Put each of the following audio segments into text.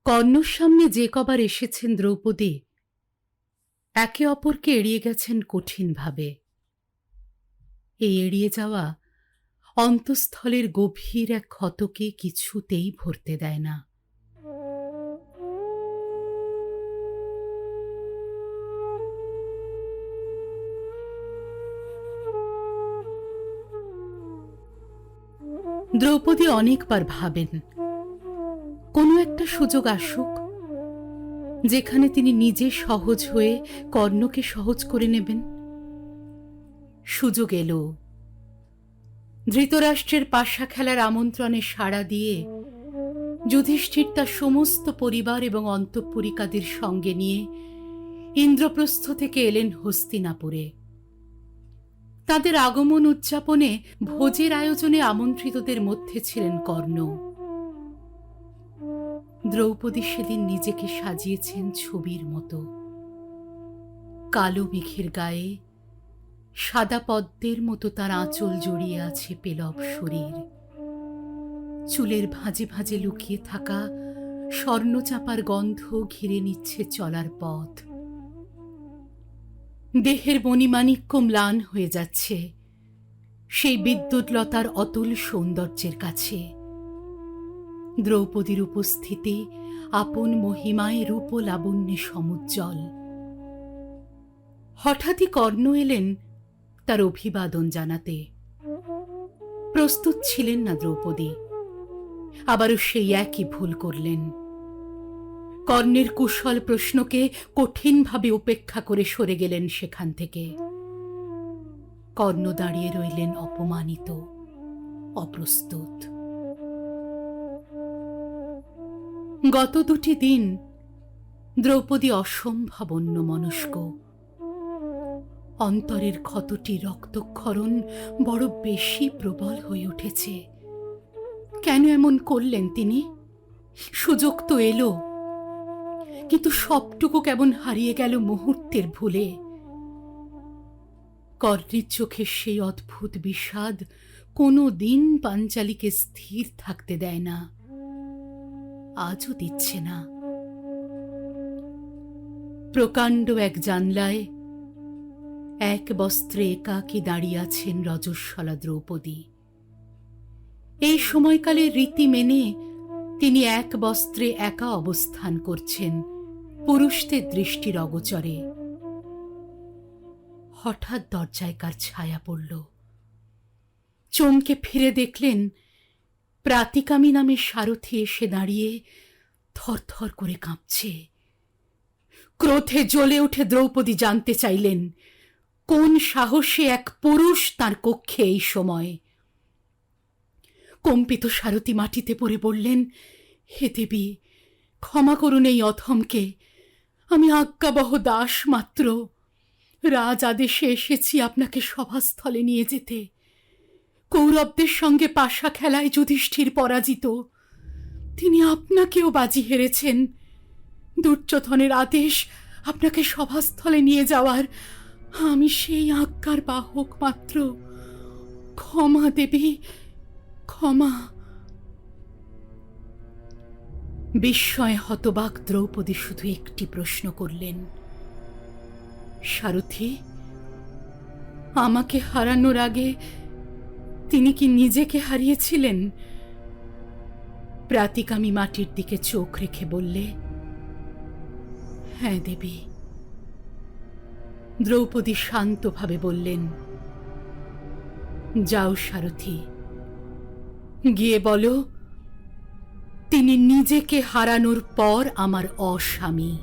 কর্ণর সামনে যে কবার এসেছেন দ্রৌপদী, একে অপরকে এড়িয়ে গেছেন কঠিনভাবে। এই এড়িয়ে যাওয়া অন্তঃস্থলের গভীর এক ক্ষতকে কিছুতেই ভরতে দেয় না। দ্রৌপদী অনেকবার ভাবেন কোনো একটা সুযোগ আসুক, যেখানে তিনি নিজে সহজ হয়ে কর্ণকে সহজ করে নেবেন। সুযোগ এলো। ধৃতরাষ্ট্রের পাশা খেলার আমন্ত্রণে সাড়া দিয়ে যুধিষ্ঠির তার সমস্ত পরিবার এবং অন্তঃপুরিকাদের সঙ্গে নিয়ে ইন্দ্রপ্রস্থ থেকে এলেন হস্তিনাপুরে। তাদের আগমন উদযাপনে ভোজের আয়োজনে আমন্ত্রিতদের মধ্যে ছিলেন কর্ণ। দ্রৌপদী সেদিন নিজেকে সাজিয়েছেন ছবির মতো। কালো মেঘের গায়ে সাদা পদ্মের মতো তার আঁচল জড়িয়ে আছে পেলব শরীর। চুলের ভাঁজে ভাঁজে লুকিয়ে থাকা স্বর্ণচাপার গন্ধ ঘিরে নিচ্ছে চলার পথ। দেহের মণিমাণিক্য ম্লান হয়ে যাচ্ছে সেই বিদ্যুৎলতার অতুল সৌন্দর্যের কাছে। দ্রৌপদীর উপস্থিতি আপন মহিমায় রূপ লাবণ্যে সমুজ্জ্বল। হঠাৎই কর্ণ এলেন তার অভিবাদন জানাতে। প্রস্তুত ছিলেন না দ্রৌপদী, আবারও সেই একই ভুল করলেন। কর্ণের কুশল প্রশ্নকে কঠিনভাবে উপেক্ষা করে সরে গেলেন সেখান থেকে। কর্ণ দাঁড়িয়ে রইলেন অপমানিত, অপ্রস্তুত। গত দুটি দিন দ্রৌপদী অসম্ভব অন্যমনস্ক। অন্তরের ক্ষতটি রক্তক্ষরণ বড় বেশি প্রবল হয়ে উঠেছে। কেন এমন করলেন তিনি? সুযোগ তো এলো, কিন্তু সবটুকু কেমন হারিয়ে গেল মুহূর্তের ভুলে। কর্ণের চোখের সেই অদ্ভুত বিষাদ কোনো দিন পাঞ্চালীকে স্থির থাকতে দেয় না, আজও দিচ্ছে না। প্রকাণ্ড এক জানলায় এক বস্ত্রে একাকী দাঁড়িয়ে আছেন রজস্বলা দ্রৌপদী। এই সময়কালের রীতি মেনে তিনি এক বস্ত্রে একা অবস্থান করছেন পুরুষদের দৃষ্টির অগোচরে। হঠাৎ দরজায় কার ছায়া পড়ল। চমকে ফিরে দেখলেন প্রাতিকামী নামের সারথি এসে দাঁড়িয়ে থরথর করে কাঁপছে। ক্রোধে জ্বলে উঠে দ্রৌপদী জানতে চাইলেন কোন সাহসে এক পুরুষ তার কক্ষে এই সময়। কম্পিত সারথি মাটিতে পড়ে বললেন, হে দেবী, ক্ষমা করুন এই অধমকে। আমি আজ্ঞাবহ দাস মাত্র। রাজ আদেশে এসেছি আপনাকে সভাস্থলে নিয়ে যেতে। কৌরবদের সঙ্গে পাশা খেলায় যুধিষ্ঠির পরাজিত। তিনি আপনাকেও বাজি হেরেছেন। দুর্যোধনের আদেশ আপনাকে সভাস্থলে নিয়ে যাওয়ার, আমি সেই আজ্ঞার বাহক মাত্র। ক্ষমা দেবী, ক্ষমা। বিস্ময়ে হতবাক দ্রৌপদী শুধু একটি প্রশ্ন করলেন, সারথি, আমাকে হারানোর আগে তিনি কি নিজেকে হারিয়েছিলেন? প্রাতিকামী মাটির দিকে চোখ রেখে বললে, হ্যাঁ দেবী। দ্রৌপদী শান্তভাবে বললেন, যাও সারথি, গিয়ে বলো তিনি নিজেকে হারানোর পর আমার অস্বামী,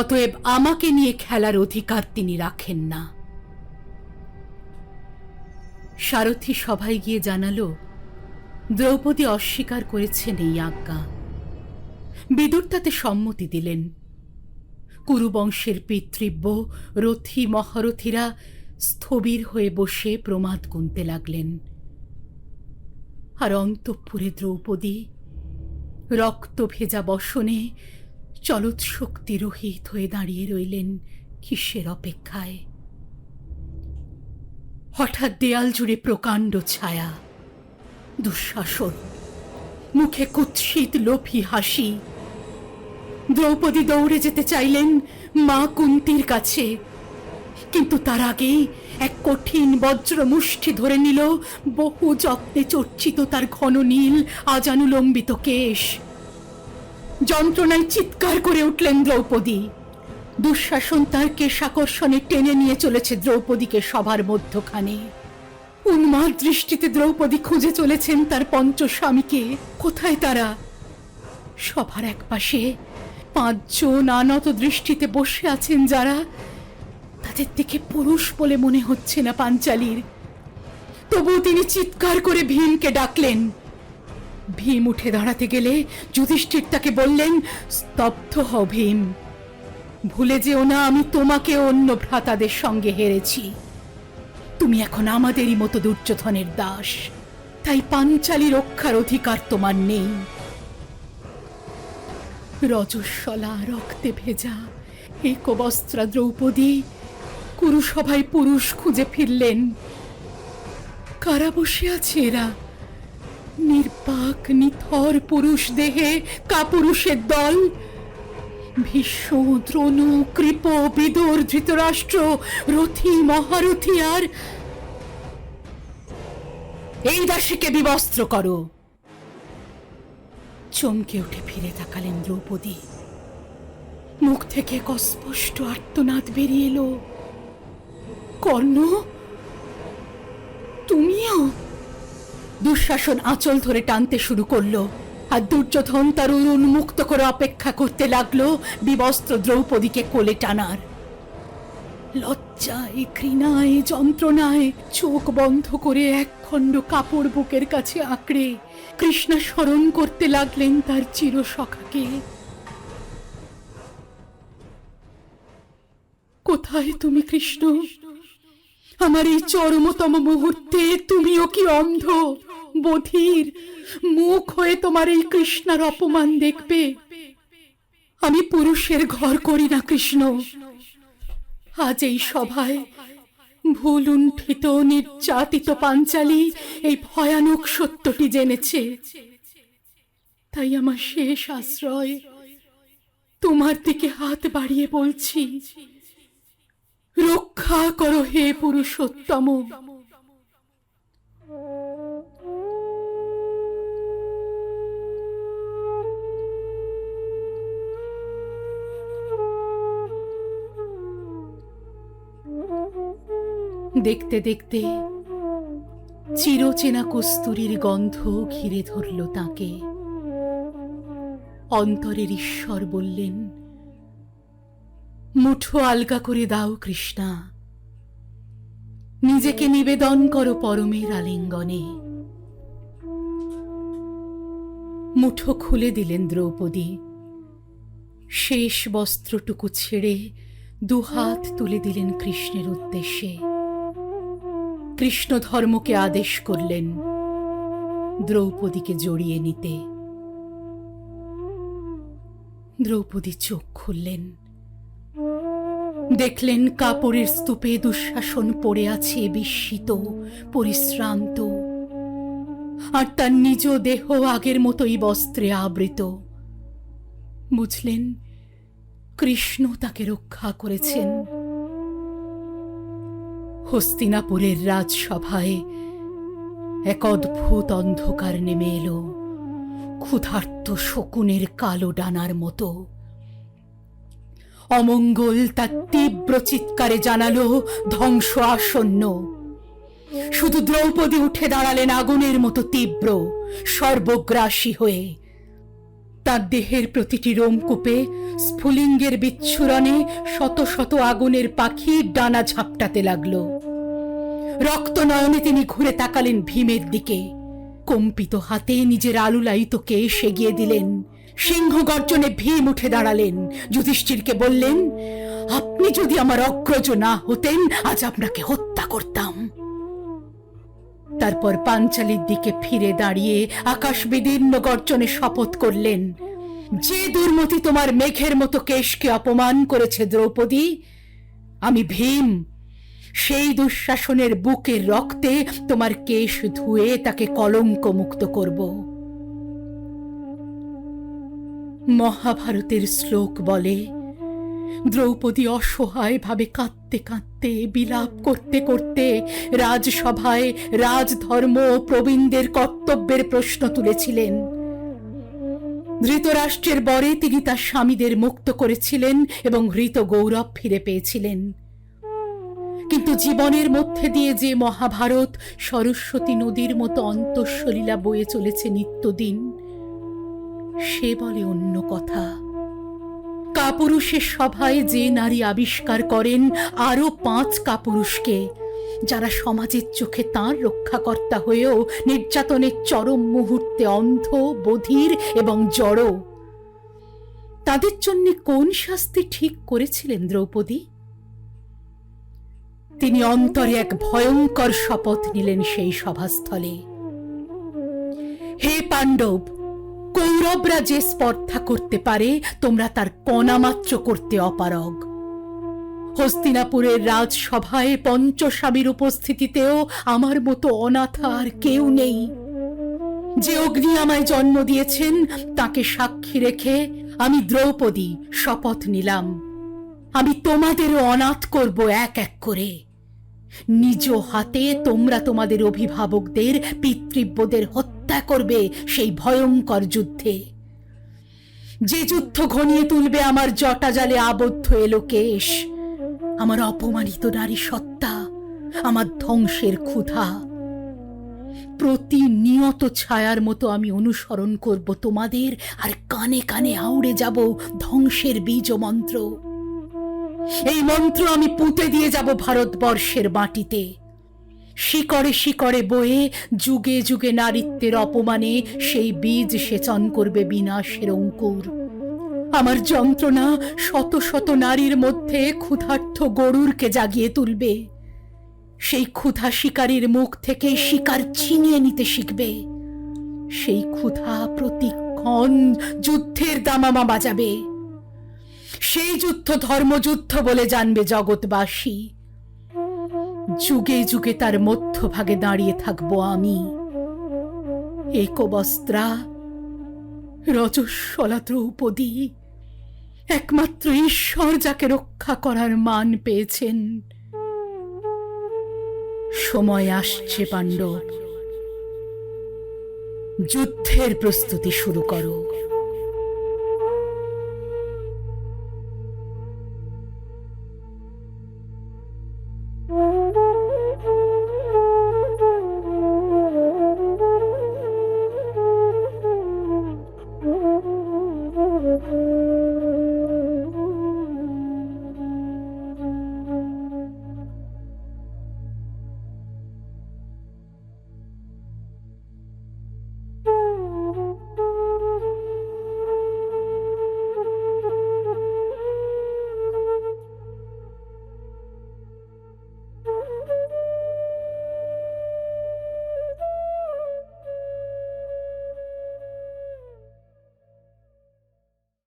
অতএব আমাকে নিয়ে খেলার অধিকার তিনি রাখেন না। সারথি সভায় গিয়ে জানালো দ্রৌপদী অস্বীকার করেছেন এই আজ্ঞা। বিদুর তাতে সম্মতি দিলেন। কুরুবংশের পিতৃব্য রথী মহারথীরা স্থবির হয়ে বসে প্রমাদ গুনতে লাগলেন। আর অন্তঃপুরে দ্রৌপদী রক্ত ভেজা বসনে চলৎশক্তি রহিত হয়ে দাঁড়িয়ে রইলেন কিসের অপেক্ষায়? হঠাৎ দেয়াল জুড়ে প্রকাণ্ড ছায়া। দুঃশাসন, মুখে কুৎসিত লোভী হাসি। দ্রৌপদী দৌড়ে যেতে চাইলেন মা কুন্তির কাছে, কিন্তু তার আগেই এক কঠিন বজ্র মুষ্টি ধরে নিল বহু যত্নে চর্চিত তার ঘন নীল আজানুলম্বিত কেশ। যন্ত্রণায় চিৎকার করে উঠলেন দ্রৌপদী। দুঃশাসন তার কেশাকর্ষণে টেনে নিয়ে চলেছে দ্রৌপদীকে সভার মধ্যখানে। উন্মাদ দৃষ্টিতে দ্রৌপদী খুঁজে চলেছেন তার পঞ্চস্বামীকে। কোথায় তারা? সভার এক পাশে 5 জন আনত দৃষ্টিতে বসে আছেন যারা, তাদের দেখে পুরুষ বলে মনে হচ্ছে না পাঞ্চালীর। তবু তিনি চিৎকার করে ভীমকে ডাকলেন। ভীম উঠে দাঁড়াতে গেলে যুধিষ্ঠির তাকে বললেন, স্তব্ধ হও ভীম, ভুলে যেও না আমি তোমাকে অন্য ভ্রাতাদের সঙ্গে হেরেছি। তুমি এখন আমাদেরই মতো দুর্যোধনের দাস, তাই পাঞ্চালী রক্ষার অধিকার তোমার নেই। রজস্বলা রক্তে ভেজা একবস্ত্রা দ্রৌপদী কুরুসভায় পুরুষ খুঁজে ফিরলেন। কারা বসে আছে এরা? নির্বাক নিথর পুরুষ দেহে কাপুরুষের দল। ভীষ্ম, দ্রোণ, কৃপ, বিদুর, ধৃতরাষ্ট্র, রথী, মহারথী, আর এই দাসীকে বিবস্ত্র করো। চমকে উঠে ফিরে তাকালেন দ্রৌপদী। মুখ থেকে এক অস্পষ্ট আর্তনাদ বেরিয়ে এলো। কর্ণ, তুমিও? দুঃশাসন আঁচল ধরে টানতে শুরু করলো, আর দুর্যোধন তার উন্মুক্ত করে অপেক্ষা করতে লাগলো বিবস্ত্র দ্রৌপদীকে কোলে টানার। লজ্জায়, ঘৃণায়, যন্ত্রণায় চোখ বন্ধ করে এক খণ্ড কাপড় বুকের কাছে আঁকড়ে কৃষ্ণা স্মরণ করতে লাগলেন তার চিরসখাকে। কোথায় তুমি কৃষ্ণ? আমার এই চরমতম মুহূর্তে তুমিও কি অন্ধ, বধির, মুখ হয়ে তোমার এই কৃষ্ণার অপমান দেখবে? আমি পুরুষের ঘর করি না কৃষ্ণ। আজ এই সভায় ভুলুণ্ঠিত নির্যাতিত পাঞ্চালী এই ভয়ানক সত্যটি জেনেছে। তাই আমার শেষ আশ্রয় তোমার দিকে হাত বাড়িয়ে বলছি, রক্ষা করো হে পুরুষোত্তম। দেখতে দেখতে চিরচেনা কস্তুরীর গন্ধ ঘিরে ধরল তাকে। অন্তরের ঈশ্বর বললেন, মুঠো আলগা করে দাও কৃষ্ণা, নিজেকে নিবেদন করো পরমের আলিঙ্গনে। মুঠো খুলে দিলেন দ্রৌপদী। শেষ বস্ত্রটুকু ছেড়ে দুহাত তুলে দিলেন কৃষ্ণের উদ্দেশ্যে। কৃষ্ণ ধর্মকে আদেশ করলেন দ্রৌপদীকে জড়িয়ে নিতে। দ্রৌপদী চোখ খুললেন, দেখলেন কাপড়ের স্তূপে দুঃশাসন পড়ে আছে বিস্মিত, পরিশ্রান্ত, আর তার নিজ দেহ আগের মতোই বস্ত্রে আবৃত। বুঝলেন কৃষ্ণ তাকে রক্ষা করেছেন। হস্তিনাপুরের রাজসভায় এক অদ্ভুত অন্ধকার নেমে এলো, ক্ষুধার্ত শকুনের কালো ডানার মতো। অমঙ্গল তার তীব্র চিৎকারে জানালো ধ্বংস আসন্ন। শুধু দ্রৌপদী উঠে দাঁড়ালেন আগুনের মতো তীব্র, সর্বগ্রাসী হয়ে। তার দেহের প্রতিটি রোমকূপে স্ফুলিঙ্গের বিচ্ছুরণে শত শত আগুনের পাখি ডানা ঝাপটাতে লাগল। রক্ত নয়নে তিনি ঘুরে তাকালেন ভীমের দিকে। কম্পিত হাতে নিজের আলুলায়িত কেশ এগিয়ে দিলেন। সিংহ গর্জনে ভীম উঠে দাঁড়ালেন। যুধিষ্ঠিরকে বললেন, আপনি যদি আমার অগ্রজ না হতেন আজ আপনাকে হত্যা করতাম। তারপর পাঞ্চালীর দিকে ফিরে দাঁড়িয়ে আকাশ বিদীর্ণ গর্জনে শপথ করলেন, যে দুর্মতি তোমার মেঘের মতো কেশকে অপমান করেছে দ্রৌপদী, আমি ভীম সেই দুঃশাসনের বুকের রক্তে তোমার কেশ ধুয়ে তাকে কলঙ্ক মুক্ত করব। মহাভারতের শ্লোক বলে, দ্রৌপদী অসহায়ভাবে কাঁদতে কাঁদতে বিলাপ করতে করতে রাজসভায় রাজধর্ম ও প্রবীণদের কর্তব্যের প্রশ্ন তুলেছিলেন। ধৃতরাষ্ট্রের বরে তিনি তার স্বামীদের মুক্ত করেছিলেন এবং হৃত গৌরব ফিরে পেয়েছিলেন। কিন্তু জীবনের মধ্যে দিয়ে যে মহাভারত সরস্বতী নদীর মতো অন্তঃসলীলা বয়ে চলেছে নিত্যদিন, সে বলে অন্য কথা। কাপুরুষের সভায় যে নারী আবিষ্কার করেন আরো 5 কাপুরুষকে, যারা সমাজের চোখে তাঁর রক্ষাকর্তা হয়েও নির্যাতনের চরম মুহূর্তে অন্ধ, বধির এবং জড়, তাদের জন্য কোন শাস্তি ঠিক করেছিলেন দ্রৌপদী? তিনি অন্তরে এক ভয়ঙ্কর শপথ নিলেন সেই সভাস্থলে। হে পাণ্ডব, কৌরবরা যে স্পর্ধা করতে পারে তোমরা তার কণামাত্র করতে অপারগ। হস্তিনাপুরের রাজসভায় পঞ্চস্বামীর উপস্থিতিতেও আমার মতো অনাথা আর কেউ নেই। যে অগ্নি আমায় জন্ম দিয়েছেন তাকে সাক্ষী রেখে আমি দ্রৌপদী শপথ নিলাম, আমি তোমাদেরও অনাথ করব এক এক করে। নিজ হাতে তোমরা তোমাদের অভিভাবকদের, পিতৃব্যদের হত্যা করবে সেই ভয়ঙ্কর যুদ্ধে। যে যুদ্ধ ঘনিয়ে তুলবে আমার জটাজালে আবদ্ধ এলোকেশ, আমার অপমানিত নারী সত্তা, আমার ধ্বংসের ক্ষুধা। প্রতিনিয়ত ছায়ার মতো আমি অনুসরণ করব তোমাদের, আর কানে কানে আউড়ে যাব ধ্বংসের বীজ মন্ত্র। এই মন্ত্র আমি পুঁতে দিয়ে যাব ভারতবর্ষের মাটিতে। শিকড়ে শিকড়ে বয়ে যুগে যুগে নারীত্বের অপমানে সেই বীজ সেচন করবে বিনাশের অঙ্কুর। আমার যন্ত্রণা শত শত নারীর মধ্যে ক্ষুধার্ত গরুরকে জাগিয়ে তুলবে। সেই ক্ষুধা শিকারীর মুখ থেকে শিকার ছিনিয়ে নিতে শিখবে। সেই ক্ষুধা প্রতিক্ষণ যুদ্ধের দামামা বাজাবে। সেই যুদ্ধ ধর্মযুদ্ধ বলে জানবে জগৎবাসী। যুগে যুগে তার মধ্যভাগে দাঁড়িয়ে থাকবো আমি, একবস্ত্রা, রজস্বলা দ্রৌপদী, একমাত্র ঈশ্বর যাকে রক্ষা করার মান পেয়েছেন। সময় আসছে পাণ্ডব, যুদ্ধের প্রস্তুতি শুরু করো।